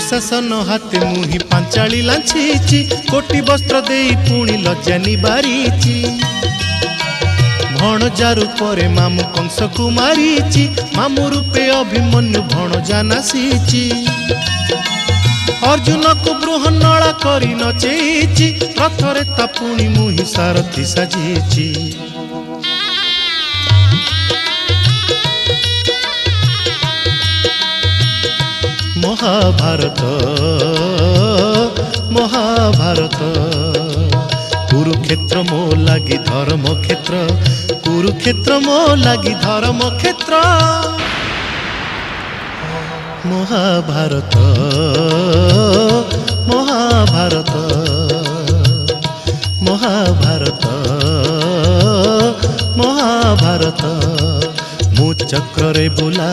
दुशासन हाथे मुही पांचाली लांछीची कोटी वस्त्र देई पुणी लज्जा निबारीची भणजा रूपरे मामु कंस को मारीची मामु रूपे अभिमन्यु भणजा नासीची अर्जुन को बृहन्नला करी नचेची रथरे ता पुणी मुही सारथी साजीची महाभारत महाभारत कुरुक्षेत्र मो लागी धर्म क्षेत्र कुरुक्षेत्र मो लागी धर्म क्षेत्र महाभारत महाभारत महाभारत महाभारत मु चक्र रे बुला